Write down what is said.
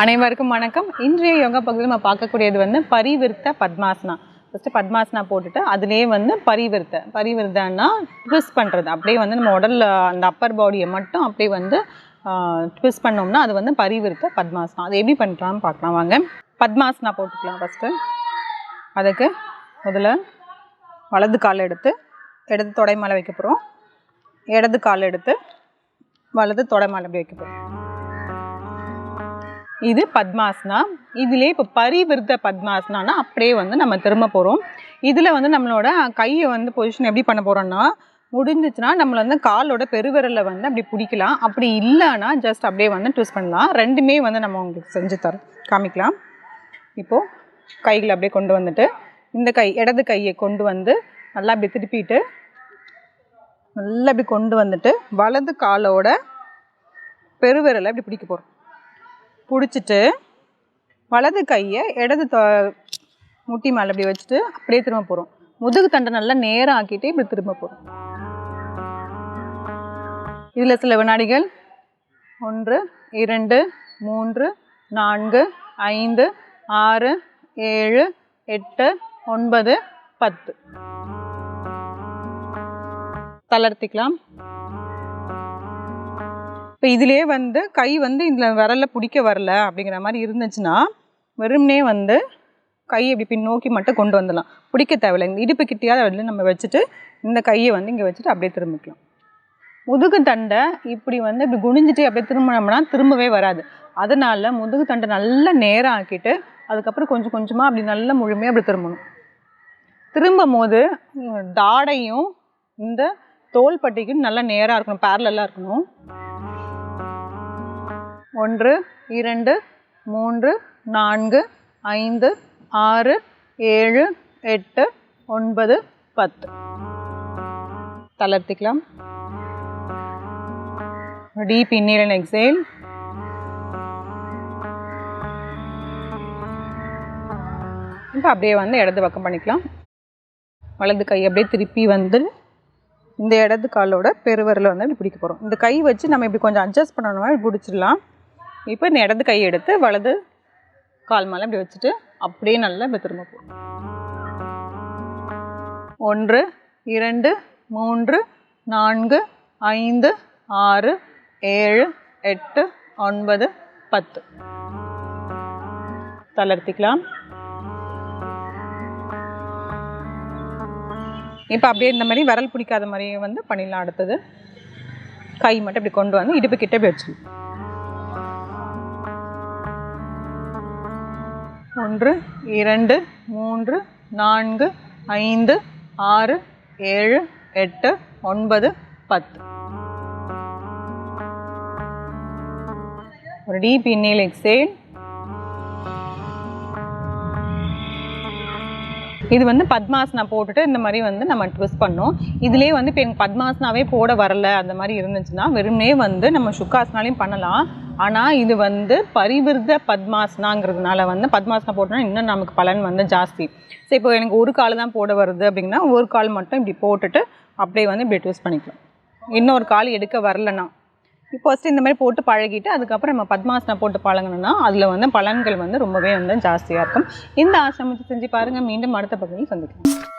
அனைவருக்கும் வணக்கம். இன்றைய யோகா பகுதியில் நம்ம பார்க்கக்கூடியது வந்து பரிவிருத்த பத்மாசனா. ஃபஸ்ட்டு பத்மாசனா போட்டுட்டு அதுலேயே வந்து பரிவிருத்தன்னா ட்விஸ்ட் பண்ணுறது. அப்படியே வந்து நம்ம உடலில் அந்த அப்பர் பாடியை மட்டும் அப்படியே வந்து ட்விஸ்ட் பண்ணோம்னா அது வந்து பரிவிருத்த பத்மாசனா. அது எப்படி பண்ணுறான்னு பார்க்கலாம் வாங்க. பத்மாசனா போட்டுக்கலாம். ஃபஸ்ட்டு அதுக்கு முதல்ல வலது கால் எடுத்து இடது தொடை மேலே வைக்க போகிறோம். இடது கால் எடுத்து வலது தொடை மேலே அப்படி வைக்க போகிறோம். இது பத்மாசனா. இதிலே இப்போ பரிவிருத்த பத்மாசனானா அப்படியே வந்து நம்ம திரும்ப போகிறோம். இதில் வந்து நம்மளோட கையை வந்து பொசிஷன் எப்படி பண்ண போகிறோம்னா, முடிஞ்சிச்சுன்னா நம்மளை வந்து காலோட பெருவிரலை வந்து அப்படி பிடிக்கலாம். அப்படி இல்லைன்னா ஜஸ்ட் அப்படியே வந்து ட்விஸ்ட் பண்ணலாம். ரெண்டுமே வந்து நம்ம உங்களுக்கு செஞ்சு காமிக்கலாம். இப்போது கைகளை அப்படியே கொண்டு வந்துட்டு இந்த இடது கையை கொண்டு வந்து நல்லா அப்படி திருப்பிட்டு நல்லா அப்படி கொண்டு வந்துட்டு வலது காலோட பெருவிரலை அப்படி பிடிக்க போகிறோம். பிடிச்சிட்டு வலது கையை இடது முட்டி மேலே அப்படி வச்சுட்டு அப்படியே திரும்ப போகிறோம். முதுகு தண்டை நல்லா நேரம் ஆக்கிட்டு இப்படி திரும்ப போகிறோம். இதில் சில வினாடிகள் 1 2 3 4 5 6 7 8 9 10 தளர்த்திக்கலாம். இப்போ இதிலே வந்து கை வந்து இதில் விரலில் பிடிக்க வரல அப்படிங்கிற மாதிரி இருந்துச்சுன்னா வெறும்னே வந்து கை இப்படி பின்னோக்கி மட்டும் கொண்டு வந்துடலாம். பிடிக்க தேவையில்லை. இந்த இடுப்பு கிட்டியாவது அதில் நம்ம வச்சுட்டு இந்த கையை வந்து இங்கே வச்சுட்டு அப்படியே திரும்பிக்கலாம். முதுகு தண்டை இப்படி வந்து இப்படி குனிஞ்சிட்டு அப்படியே திரும்பினோம்னா திரும்பவே வராது. அதனால் முதுகு தண்டை நல்லா நேரம் ஆக்கிட்டு அதுக்கப்புறம் கொஞ்சம் கொஞ்சமாக அப்படி நல்லா முழுமையாக அப்படி திரும்பணும். திரும்பும் போது தாடையும் இந்த தோள்பட்டைக்கும் நல்லா நேராக இருக்கணும், பேரலாக இருக்கணும். 1 2 3 4 5 6 7 8 9 10 தளர்த்திக்கலாம். Deep inhale and exhale. இப்போ அப்படியே வந்து இடது பக்கம் பண்ணிக்கலாம். வலது கை அப்படியே திருப்பி வந்து இந்த இடது காலோட பெருவிரலை வந்து இப்படி பிடிக்க போகிறோம். இந்த கை வச்சு நம்ம இப்படி கொஞ்சம் அட்ஜஸ்ட் பண்ணணுமா இப்படி பிடிச்சிடலாம். இப்போ இந்த இடது கையை எடுத்து வலது கால் மேலே இப்படி வச்சுட்டு அப்படியே நல்லா இப்படி திரும்ப போகும். 1 2 3 4 5 6 7 8 9 10 தளர்த்திக்கலாம். இப்போ அப்படியே இந்த மாதிரி விரல் பிடிக்காத மாதிரி வந்து பண்ணிடலாம். அடுத்தது கை மட்டும் இப்படி கொண்டு வந்து இடுப்பு கிட்ட இப்படி வச்சுக்கலாம். 1 2 3 4 5 6 7 8 9 10 ஒரு டீப் இன்ஹேல் எக்ஸேல். இது வந்து பத்மாசனா போட்டுட்டு இந்த மாதிரி வந்து நம்ம ட்விஸ்ட் பண்ணோம். இதிலே வந்து இப்போ எனக்கு பத்மாசனாவே போட வரல அந்த மாதிரி இருந்துச்சுன்னா வெறுமே வந்து நம்ம சுக்காசனாலையும் பண்ணலாம். ஆனால் இது வந்து பரிவிருத்த பத்மாசனாங்கிறதுனால வந்து பத்மாசனா போட்டோம்னா இன்னும் நமக்கு பலன் வந்து ஜாஸ்தி. ஸோ இப்போ எனக்கு ஒரு கால் தான் போட வருது அப்படின்னா ஒரு கால் மட்டும் இப்படி போட்டுட்டு அப்படியே வந்து இப்படி ட்விஸ்ட் பண்ணிக்கலாம். இன்னொரு கால் எடுக்க வரலன்னா இப்போ ஃபஸ்ட்டு இந்த மாதிரி போட்டு பழகிட்டு அதுக்கப்புறம் நம்ம பத்மாசனா போட்டு பழகணும்னா அதில் வந்து பலன்கள் வந்து ரொம்பவே வந்து ஜாஸ்தியாக இருக்கும். இந்த ஆசிரமத்தை செஞ்சு பாருங்கள். மீண்டும் அடுத்த பகுதியில் சந்திக்கலாம்.